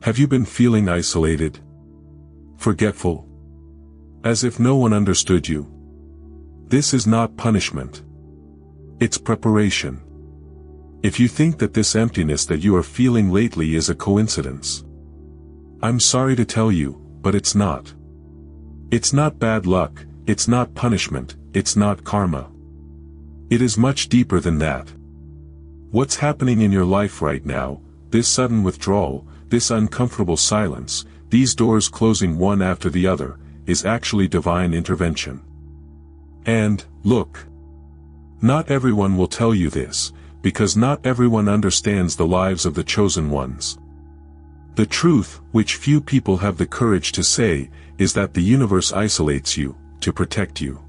Have you been feeling isolated? Forgetful? As if no one understood you? This is not punishment. It's preparation. If you think that this emptiness that you are feeling lately is a coincidence, I'm sorry to tell you, but it's not. It's not bad luck, it's not punishment, it's not karma. It is much deeper than that. What's happening in your life right now, this sudden withdrawal, this uncomfortable silence, these doors closing one after the other, is actually divine intervention. And, look, not everyone will tell you this, because not everyone understands the lives of the chosen ones. The truth, which few people have the courage to say, is that the universe isolates you, to protect you.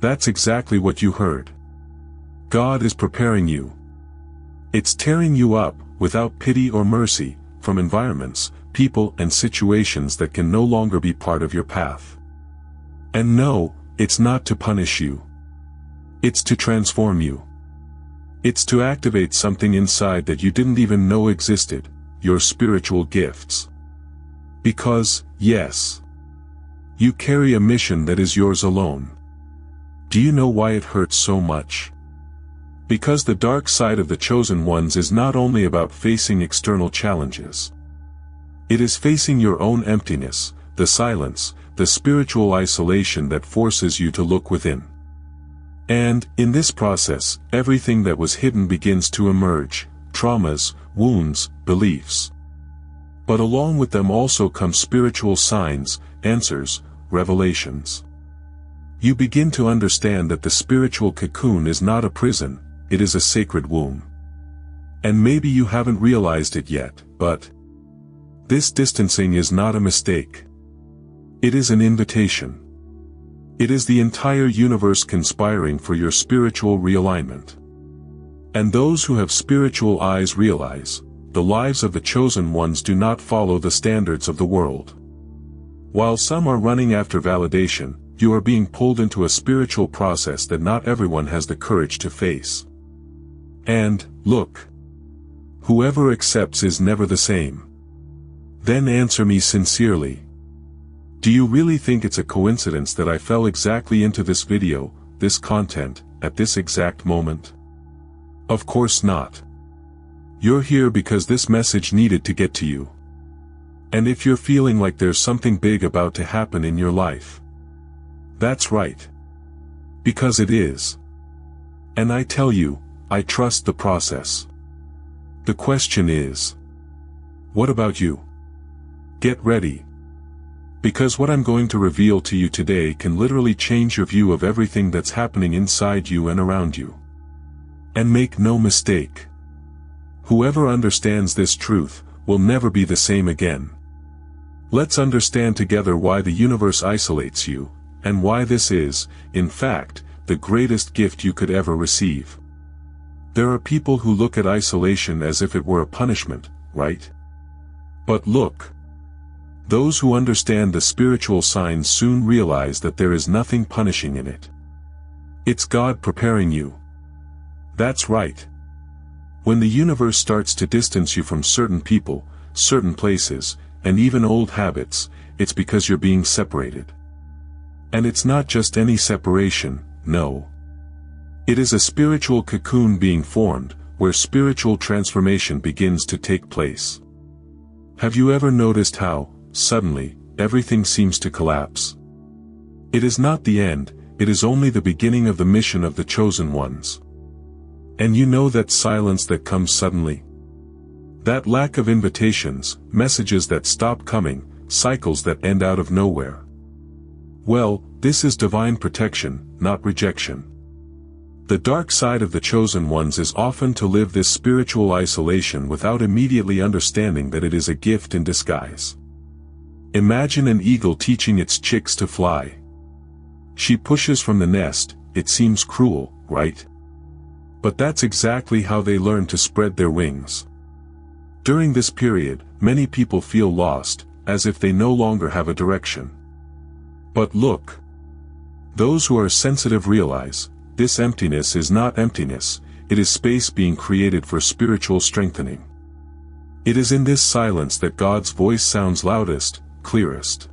That's exactly what you heard. God is preparing you. It's tearing you up, without pity or mercy, from environments, people and situations that can no longer be part of your path. And no, it's not to punish you. It's to transform you. It's to activate something inside that you didn't even know existed, your spiritual gifts. Because, yes, you carry a mission that is yours alone. Do you know why it hurts so much? Because the dark side of the chosen ones is not only about facing external challenges. It is facing your own emptiness, the silence, the spiritual isolation that forces you to look within. And, in this process, everything that was hidden begins to emerge, traumas, wounds, beliefs. But along with them also come spiritual signs, answers, revelations. You begin to understand that the spiritual cocoon is not a prison, it is a sacred womb. And maybe you haven't realized it yet, but this distancing is not a mistake. It is an invitation. It is the entire universe conspiring for your spiritual realignment. And those who have spiritual eyes realize, the lives of the chosen ones do not follow the standards of the world. While some are running after validation, you are being pulled into a spiritual process that not everyone has the courage to face. And, look, whoever accepts is never the same. Then answer me sincerely. Do you really think it's a coincidence that I fell exactly into this video, this content, at this exact moment? Of course not. You're here because this message needed to get to you. And if you're feeling like there's something big about to happen in your life, that's right. Because it is. And I tell you, I trust the process. The question is, what about you? Get ready. Because what I'm going to reveal to you today can literally change your view of everything that's happening inside you and around you. And make no mistake, whoever understands this truth will never be the same again. Let's understand together why the universe isolates you, and why this is, in fact, the greatest gift you could ever receive. There are people who look at isolation as if it were a punishment, right? But look, those who understand the spiritual signs soon realize that there is nothing punishing in it. It's God preparing you. That's right. When the universe starts to distance you from certain people, certain places, and even old habits, it's because you're being separated. And it's not just any separation, no. It is a spiritual cocoon being formed, where spiritual transformation begins to take place. Have you ever noticed how, suddenly, everything seems to collapse? It is not the end, it is only the beginning of the mission of the chosen ones. And you know that silence that comes suddenly? That lack of invitations, messages that stop coming, cycles that end out of nowhere. Well, this is divine protection, not rejection. The dark side of the chosen ones is often to live this spiritual isolation without immediately understanding that it is a gift in disguise. Imagine an eagle teaching its chicks to fly. She pushes from the nest, it seems cruel, right? But that's exactly how they learn to spread their wings. During this period, many people feel lost, as if they no longer have a direction. But look, those who are sensitive realize, this emptiness is not emptiness, it is space being created for spiritual strengthening. It is in this silence that God's voice sounds loudest, clearest.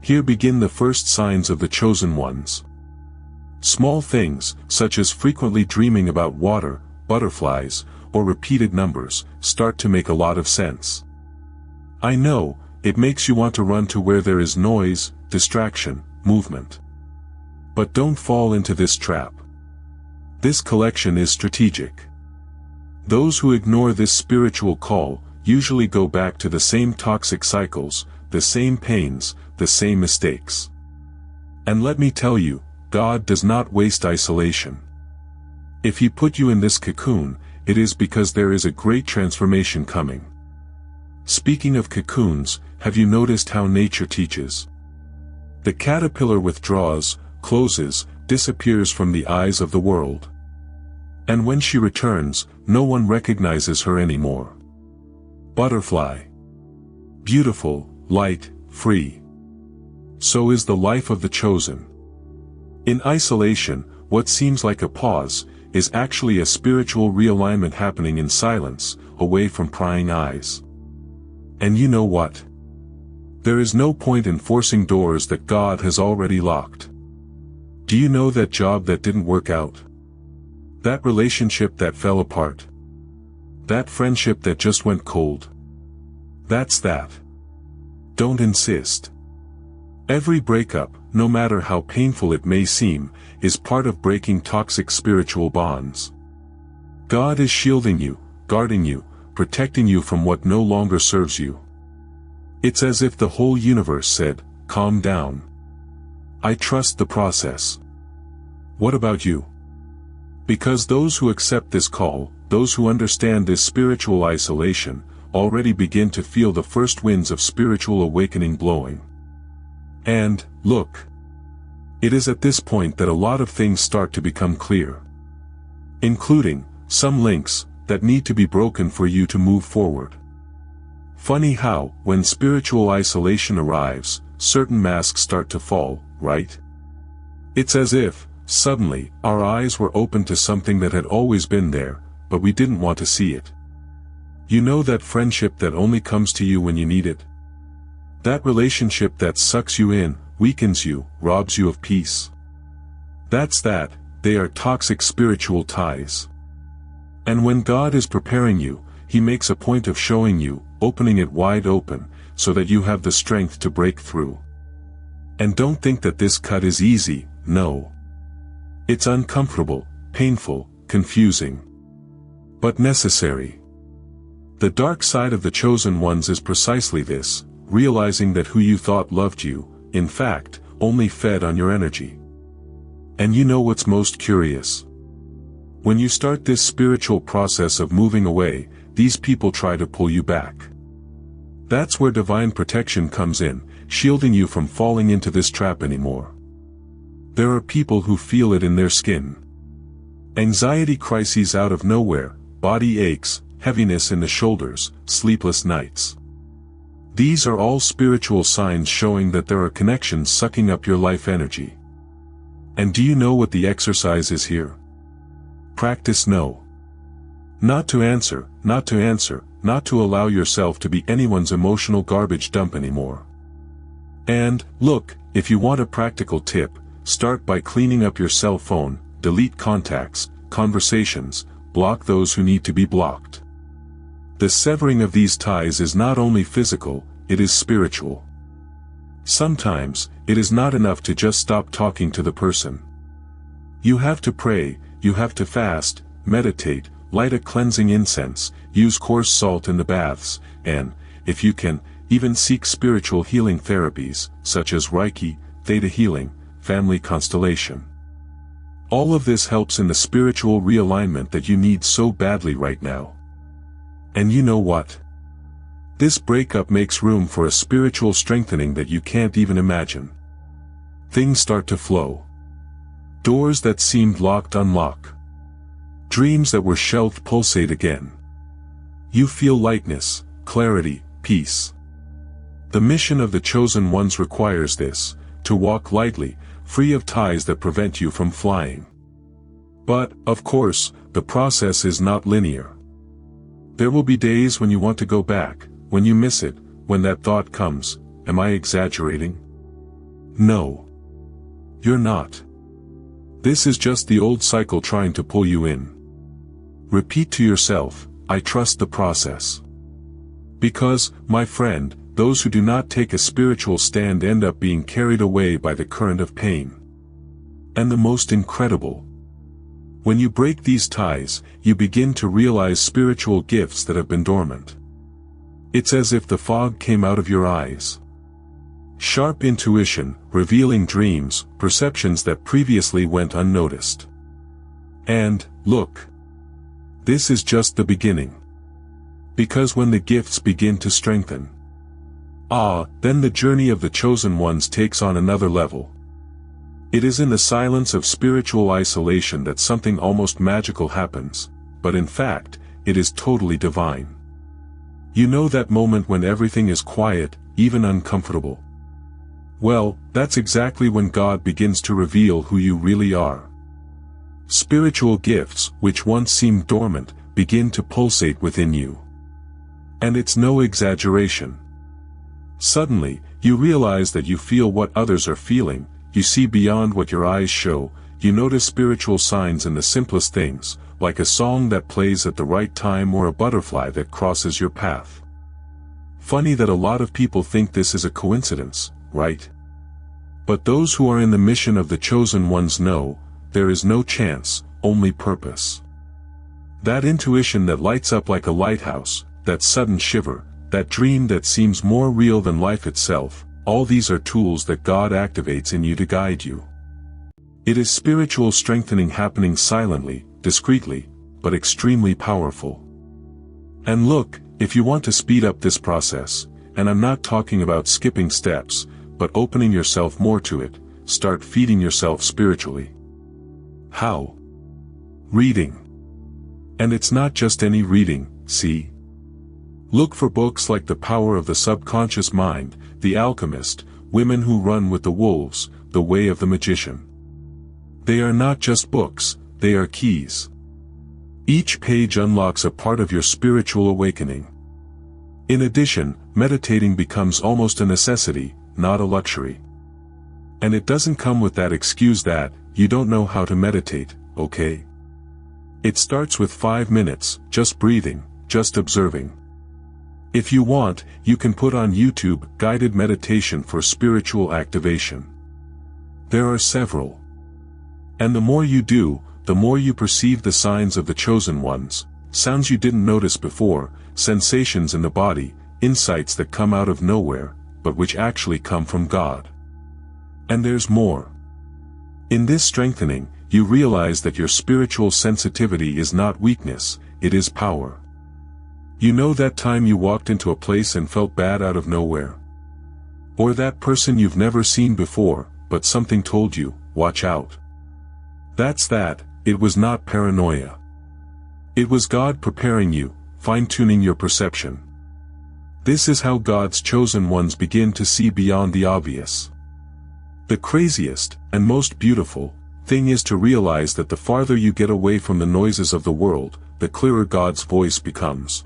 Here begin the first signs of the chosen ones. Small things, such as frequently dreaming about water, butterflies, or repeated numbers, start to make a lot of sense. I know, it makes you want to run to where there is noise, distraction, movement. But don't fall into this trap. This collection is strategic. Those who ignore this spiritual call usually go back to the same toxic cycles, the same pains, the same mistakes. And let me tell you, God does not waste isolation. If He put you in this cocoon, it is because there is a great transformation coming. Speaking of cocoons, have you noticed how nature teaches? The caterpillar withdraws, closes, disappears from the eyes of the world. And when she returns, no one recognizes her anymore. Butterfly. Beautiful, light, free. So is the life of the chosen. In isolation, what seems like a pause, is actually a spiritual realignment happening in silence, away from prying eyes. And you know what? There is no point in forcing doors that God has already locked. Do you know that job that didn't work out? That relationship that fell apart? That friendship that just went cold? That's that. Don't insist. Every breakup, no matter how painful it may seem, is part of breaking toxic spiritual bonds. God is shielding you, guarding you, protecting you from what no longer serves you. It's as if the whole universe said, calm down. I trust the process. What about you? Because those who accept this call, those who understand this spiritual isolation, already begin to feel the first winds of spiritual awakening blowing. And, look. It is at this point that a lot of things start to become clear. Including, some links, that need to be broken for you to move forward. Funny how, when spiritual isolation arrives, certain masks start to fall, right? It's as if, suddenly, our eyes were open to something that had always been there, but we didn't want to see it. You know that friendship that only comes to you when you need it? That relationship that sucks you in, weakens you, robs you of peace. That's that, they are toxic spiritual ties. And when God is preparing you, He makes a point of showing you, opening it wide open, so that you have the strength to break through. And don't think that this cut is easy, no. It's uncomfortable, painful, confusing. But necessary. The dark side of the chosen ones is precisely this, realizing that who you thought loved you, in fact, only fed on your energy. And you know what's most curious? When you start this spiritual process of moving away, these people try to pull you back. That's where divine protection comes in, shielding you from falling into this trap anymore. There are people who feel it in their skin. Anxiety crises out of nowhere, body aches, heaviness in the shoulders, sleepless nights. These are all spiritual signs showing that there are connections sucking up your life energy. And do you know what the exercise is here? Practice no. Not to answer, not to answer, not to allow yourself to be anyone's emotional garbage dump anymore. And, look, if you want a practical tip, start by cleaning up your cell phone, delete contacts, conversations, block those who need to be blocked. The severing of these ties is not only physical, it is spiritual. Sometimes, it is not enough to just stop talking to the person. You have to pray, you have to fast, meditate, light a cleansing incense, use coarse salt in the baths, and, if you can, even seek spiritual healing therapies, such as Reiki, Theta healing, family constellation. All of this helps in the spiritual realignment that you need so badly right now. And you know what? This breakup makes room for a spiritual strengthening that you can't even imagine. Things start to flow. Doors that seemed locked unlock. Dreams that were shelved pulsate again. You feel lightness, clarity, peace. The mission of the chosen ones requires this, to walk lightly, free of ties that prevent you from flying. But, of course, the process is not linear. There will be days when you want to go back, when you miss it, when that thought comes, am I exaggerating? No. You're not. This is just the old cycle trying to pull you in. Repeat to yourself, I trust the process. Because, my friend, those who do not take a spiritual stand end up being carried away by the current of pain. And the most incredible. When you break these ties, you begin to realize spiritual gifts that have been dormant. It's as if the fog came out of your eyes. Sharp intuition, revealing dreams, perceptions that previously went unnoticed. And, look. This is just the beginning. Because when the gifts begin to strengthen, then the journey of the chosen ones takes on another level. It is in the silence of spiritual isolation that something almost magical happens, but in fact, it is totally divine. You know that moment when everything is quiet, even uncomfortable? Well, that's exactly when God begins to reveal who you really are. Spiritual gifts, which once seemed dormant, begin to pulsate within you. And it's no exaggeration. Suddenly, you realize that you feel what others are feeling, you see beyond what your eyes show, you notice spiritual signs in the simplest things, like a song that plays at the right time or a butterfly that crosses your path. Funny that a lot of people think this is a coincidence, right? But those who are in the mission of the chosen ones know, there is no chance, only purpose. That intuition that lights up like a lighthouse, that sudden shiver, that dream that seems more real than life itself, all these are tools that God activates in you to guide you. It is spiritual strengthening happening silently, discreetly, but extremely powerful. And look, if you want to speed up this process, and I'm not talking about skipping steps, but opening yourself more to it, start feeding yourself spiritually. How? Reading. And it's not just any reading, see? Look for books like The Power of the Subconscious Mind, The Alchemist, Women Who Run with the Wolves, The Way of the Magician. They are not just books, they are keys. Each page unlocks a part of your spiritual awakening. In addition, meditating becomes almost a necessity, not a luxury. And it doesn't come with that excuse that, you don't know how to meditate, okay? It starts with 5 minutes, just breathing, just observing. If you want, you can put on YouTube guided meditation for spiritual activation. There are several. And the more you do, the more you perceive the signs of the chosen ones, sounds you didn't notice before, sensations in the body, insights that come out of nowhere, but which actually come from God. And there's more. In this strengthening, you realize that your spiritual sensitivity is not weakness, it is power. You know that time you walked into a place and felt bad out of nowhere? Or that person you've never seen before, but something told you, watch out. That's that, it was not paranoia. It was God preparing you, fine-tuning your perception. This is how God's chosen ones begin to see beyond the obvious. The craziest, and most beautiful, thing is to realize that the farther you get away from the noises of the world, the clearer God's voice becomes.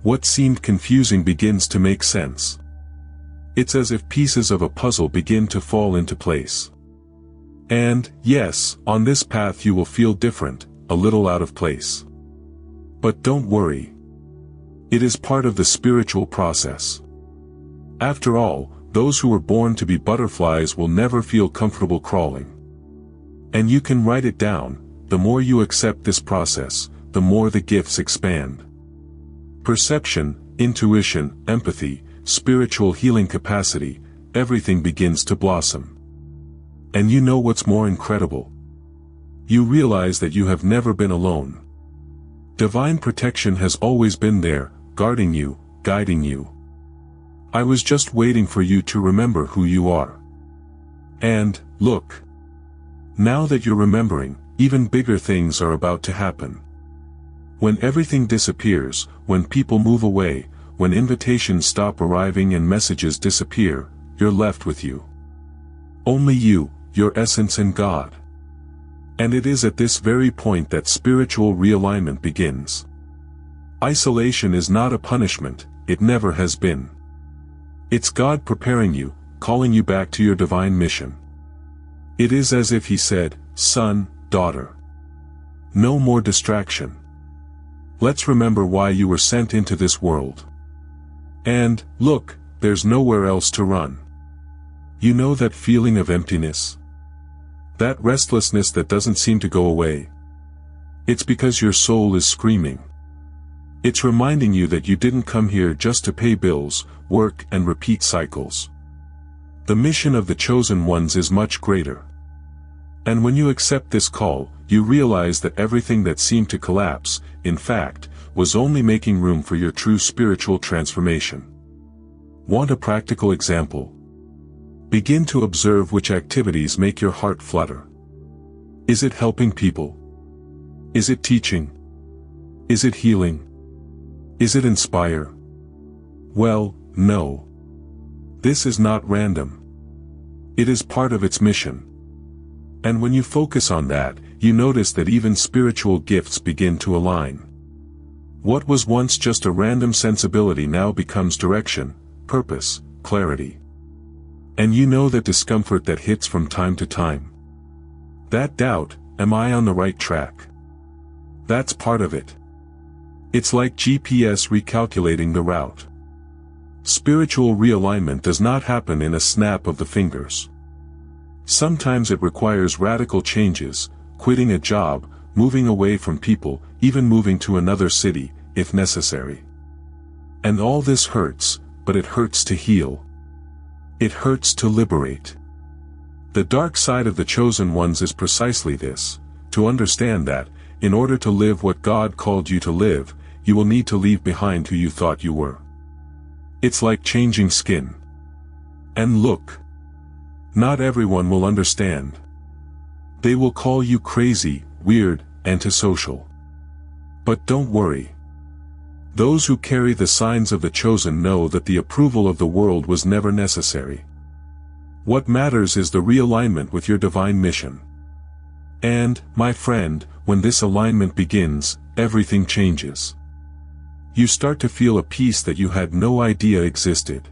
What seemed confusing begins to make sense. It's as if pieces of a puzzle begin to fall into place. And, yes, on this path you will feel different, a little out of place. But don't worry. It is part of the spiritual process. After all, those who were born to be butterflies will never feel comfortable crawling. And you can write it down, the more you accept this process, the more the gifts expand. Perception, intuition, empathy, spiritual healing capacity, everything begins to blossom. And you know what's more incredible? You realize that you have never been alone. Divine protection has always been there, guarding you, guiding you. I was just waiting for you to remember who you are. And, look. Now that you're remembering, even bigger things are about to happen. When everything disappears, when people move away, when invitations stop arriving and messages disappear, you're left with you. Only you, your essence and God. And it is at this very point that spiritual realignment begins. Isolation is not a punishment, it never has been. It's God preparing you, calling you back to your divine mission. It is as if He said, "Son, daughter. No more distraction. Let's remember why you were sent into this world. And, look, there's nowhere else to run." You know that feeling of emptiness? That restlessness that doesn't seem to go away? It's because your soul is screaming. It's reminding you that you didn't come here just to pay bills, work and repeat cycles. The mission of the chosen ones is much greater. And when you accept this call, you realize that everything that seemed to collapse, in fact, was only making room for your true spiritual transformation. Want a practical example? Begin to observe which activities make your heart flutter. Is it helping people? Is it teaching? Is it healing? Is it inspire? Well, no. This is not random. It is part of its mission. And when you focus on that, you notice that even spiritual gifts begin to align. What was once just a random sensibility now becomes direction, purpose, clarity. And you know that discomfort that hits from time to time. That doubt, am I on the right track? That's part of it. It's like GPS recalculating the route. Spiritual realignment does not happen in a snap of the fingers. Sometimes it requires radical changes, quitting a job, moving away from people, even moving to another city, if necessary. And all this hurts, but it hurts to heal. It hurts to liberate. The dark side of the chosen ones is precisely this, to understand that, in order to live what God called you to live, you will need to leave behind who you thought you were. It's like changing skin. And look. Not everyone will understand. They will call you crazy, weird, antisocial. But don't worry. Those who carry the signs of the chosen know that the approval of the world was never necessary. What matters is the realignment with your divine mission. And, my friend, when this alignment begins, everything changes. You start to feel a peace that you had no idea existed.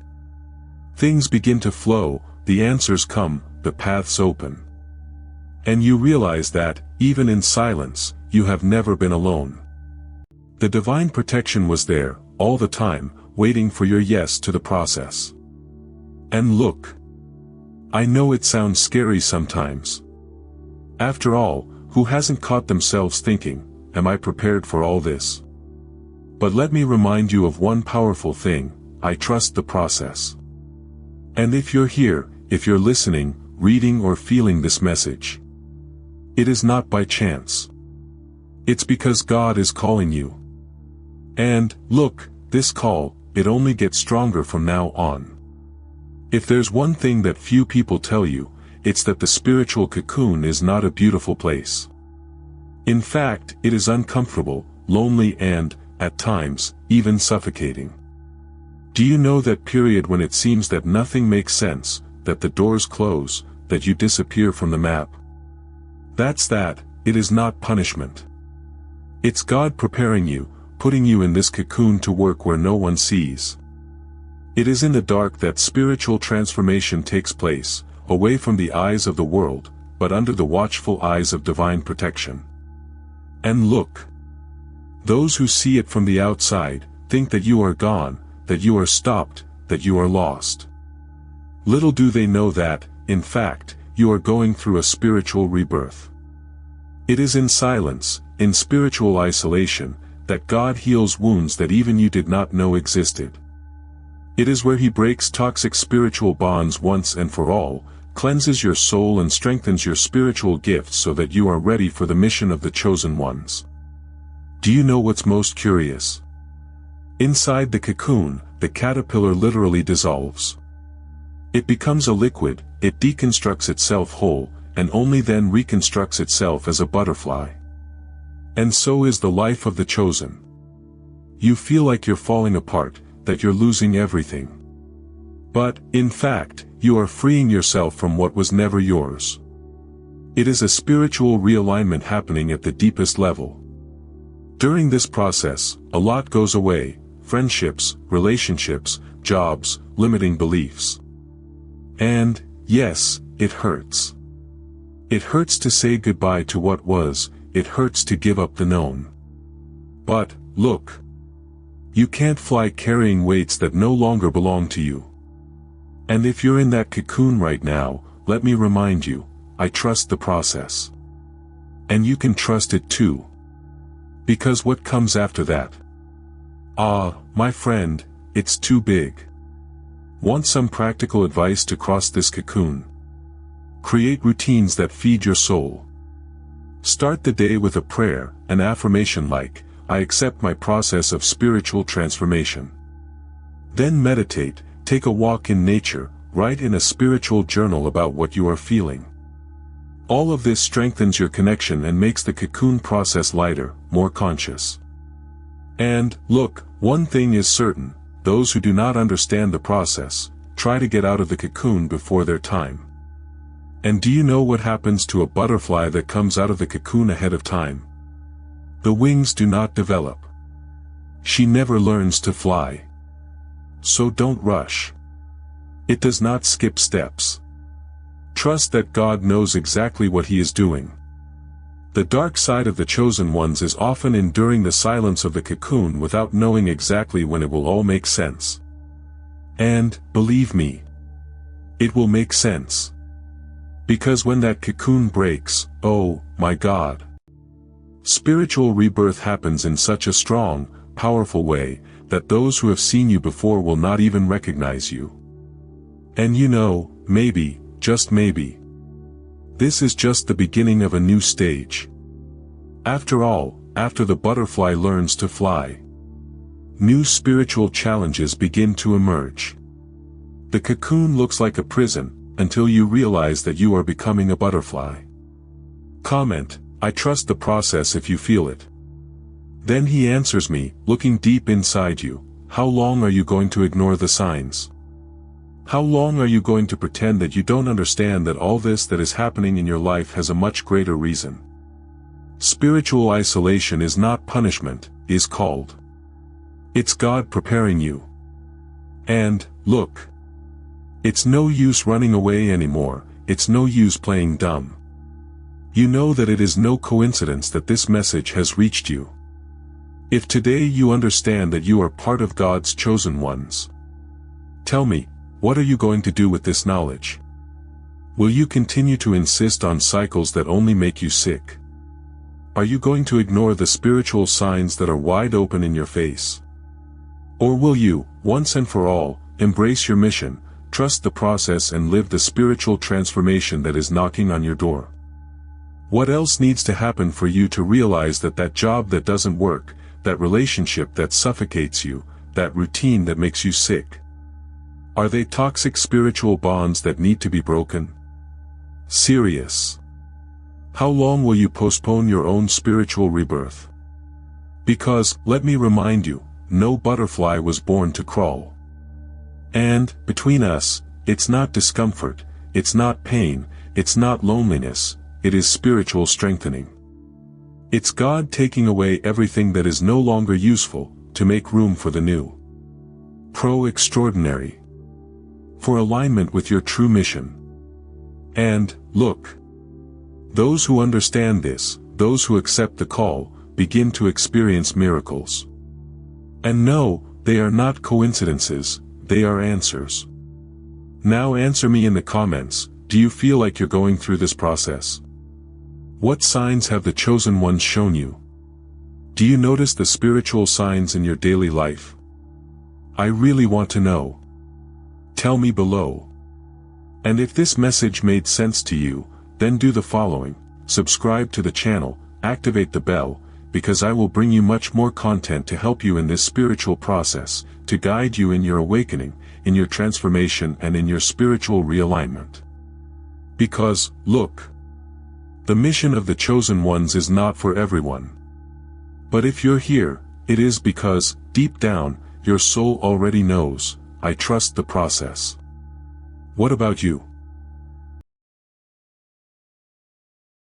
Things begin to flow, the answers come, the paths open. And you realize that, even in silence, you have never been alone. The divine protection was there, all the time, waiting for your yes to the process. And look. I know it sounds scary sometimes. After all, who hasn't caught themselves thinking, am I prepared for all this? But let me remind you of one powerful thing, I trust the process. And if you're here, if you're listening, reading or feeling this message, it is not by chance. It's because God is calling you. And, look, this call, it only gets stronger from now on. If there's one thing that few people tell you, it's that the spiritual cocoon is not a beautiful place. In fact, it is uncomfortable, lonely and, at times, even suffocating. Do you know that period when it seems that nothing makes sense, that the doors close, that you disappear from the map? That's that, it is not punishment. It's God preparing you, putting you in this cocoon to work where no one sees. It is in the dark that spiritual transformation takes place, away from the eyes of the world, but under the watchful eyes of divine protection. And look. Those who see it from the outside, think that you are gone, that you are stopped, that you are lost. Little do they know that, in fact, you are going through a spiritual rebirth. It is in silence, in spiritual isolation, that God heals wounds that even you did not know existed. It is where He breaks toxic spiritual bonds once and for all, cleanses your soul and strengthens your spiritual gifts so that you are ready for the mission of the chosen ones. Do you know what's most curious? Inside the cocoon, the caterpillar literally dissolves. It becomes a liquid, it deconstructs itself whole, and only then reconstructs itself as a butterfly. And so is the life of the chosen. You feel like you're falling apart, that you're losing everything. But, in fact, you are freeing yourself from what was never yours. It is a spiritual realignment happening at the deepest level. During this process, a lot goes away: friendships, relationships, jobs, limiting beliefs. And, yes, it hurts. It hurts to say goodbye to what was, it hurts to give up the known. But, look. You can't fly carrying weights that no longer belong to you. And if you're in that cocoon right now, let me remind you, I trust the process. And you can trust it too. Because what comes after that? Ah, my friend, it's too big. Want some practical advice to cross this cocoon? Create routines that feed your soul. Start the day with a prayer, an affirmation like, I accept my process of spiritual transformation. Then meditate, take a walk in nature, write in a spiritual journal about what you are feeling. All of this strengthens your connection and makes the cocoon process lighter, more conscious. And, look, one thing is certain: those who do not understand the process, try to get out of the cocoon before their time. And do you know what happens to a butterfly that comes out of the cocoon ahead of time? The wings do not develop. She never learns to fly. So don't rush. It does not skip steps. Trust that God knows exactly what He is doing. The dark side of the chosen ones is often enduring the silence of the cocoon without knowing exactly when it will all make sense. And, believe me, it will make sense. Because when that cocoon breaks, oh, my God, spiritual rebirth happens in such a strong, powerful way, that those who have seen you before will not even recognize you. And you know, maybe, just maybe, this is just the beginning of a new stage. After all, after the butterfly learns to fly, new spiritual challenges begin to emerge. The cocoon looks like a prison, until you realize that you are becoming a butterfly. Comment, I trust the process if you feel it. Then he answers me, looking deep inside you, how long are you going to ignore the signs? How long are you going to pretend that you don't understand that all this that is happening in your life has a much greater reason? Spiritual isolation is not punishment, is called. It's God preparing you. And, look. It's no use running away anymore, it's no use playing dumb. You know that it is no coincidence that this message has reached you. If today you understand that you are part of God's chosen ones, tell me, what are you going to do with this knowledge? Will you continue to insist on cycles that only make you sick? Are you going to ignore the spiritual signs that are wide open in your face? Or will you, once and for all, embrace your mission, trust the process and live the spiritual transformation that is knocking on your door? What else needs to happen for you to realize that that job that doesn't work, that relationship that suffocates you, that routine that makes you sick? Are they toxic spiritual bonds that need to be broken? Serious. How long will you postpone your own spiritual rebirth? Because, let me remind you, no butterfly was born to crawl. And, between us, it's not discomfort, it's not pain, it's not loneliness, it is spiritual strengthening. It's God taking away everything that is no longer useful, to make room for the new. Extraordinary. For alignment with your true mission. And, look. Those who understand this, those who accept the call, begin to experience miracles. And no, they are not coincidences, they are answers. Now answer me in the comments, do you feel like you're going through this process? What signs have the chosen ones shown you? Do you notice the spiritual signs in your daily life? I really want to know. Tell me below. And if this message made sense to you, then do the following: subscribe to the channel, activate the bell, because I will bring you much more content to help you in this spiritual process, to guide you in your awakening, in your transformation and in your spiritual realignment. Because, look, the mission of the chosen ones is not for everyone. But if you're here, it is because, deep down, your soul already knows, I trust the process. What about you?